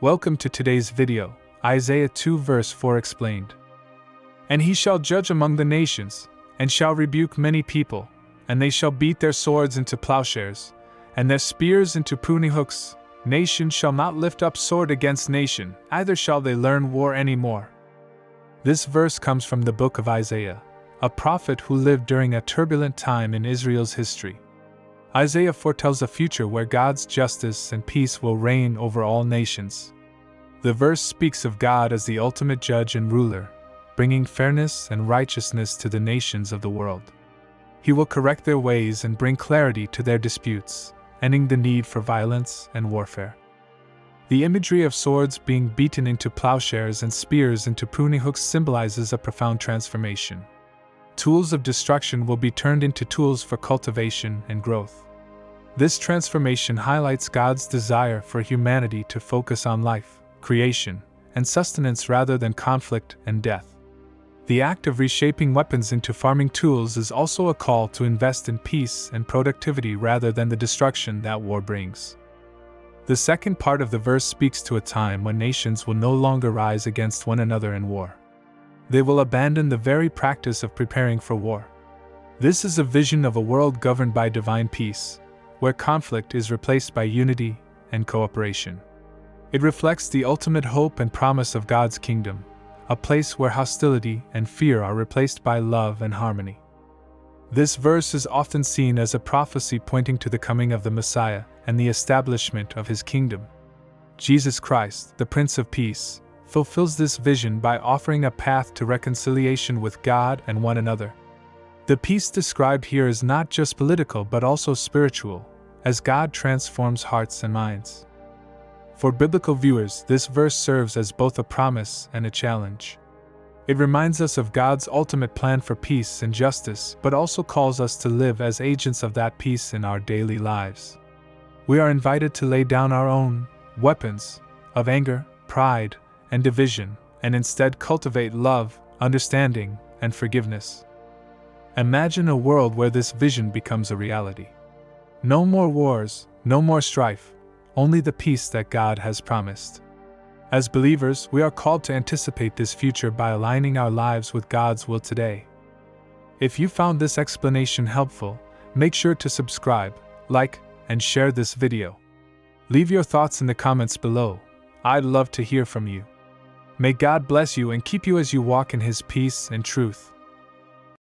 Welcome to today's video, Isaiah 2 verse 4 explained. And he shall judge among the nations, and shall rebuke many people, and they shall beat their swords into plowshares, and their spears into pruninghooks. Nation shall not lift up sword against nation, neither shall they learn war any more. This verse comes from the book of Isaiah, a prophet who lived during a turbulent time in Israel's history. Isaiah foretells a future where God's justice and peace will reign over all nations. The verse speaks of God as the ultimate judge and ruler, bringing fairness and righteousness to the nations of the world. He will correct their ways and bring clarity to their disputes, ending the need for violence and warfare. The imagery of swords being beaten into plowshares and spears into pruning hooks symbolizes a profound transformation. Tools of destruction will be turned into tools for cultivation and growth. This transformation highlights God's desire for humanity to focus on life, creation, and sustenance rather than conflict and death. The act of reshaping weapons into farming tools is also a call to invest in peace and productivity rather than the destruction that war brings. The second part of the verse speaks to a time when nations will no longer rise against one another in war. They will abandon the very practice of preparing for war. This is a vision of a world governed by divine peace, where conflict is replaced by unity and cooperation. It reflects the ultimate hope and promise of God's kingdom, a place where hostility and fear are replaced by love and harmony. This verse is often seen as a prophecy pointing to the coming of the Messiah and the establishment of his kingdom. Jesus Christ, the Prince of Peace, fulfills this vision by offering a path to reconciliation with God and one another. The peace described here is not just political but also spiritual, as God transforms hearts and minds. For biblical viewers, this verse serves as both a promise and a challenge. It reminds us of God's ultimate plan for peace and justice, but also calls us to live as agents of that peace in our daily lives. We are invited to lay down our own weapons of anger, pride, and division, and instead cultivate love, understanding, and forgiveness. Imagine a world where this vision becomes a reality. No more wars, no more strife, only the peace that God has promised. As believers, we are called to anticipate this future by aligning our lives with God's will today. If you found this explanation helpful, make sure to subscribe, like, and share this video. Leave your thoughts in the comments below. I'd love to hear from you. May God bless you and keep you as you walk in His peace and truth.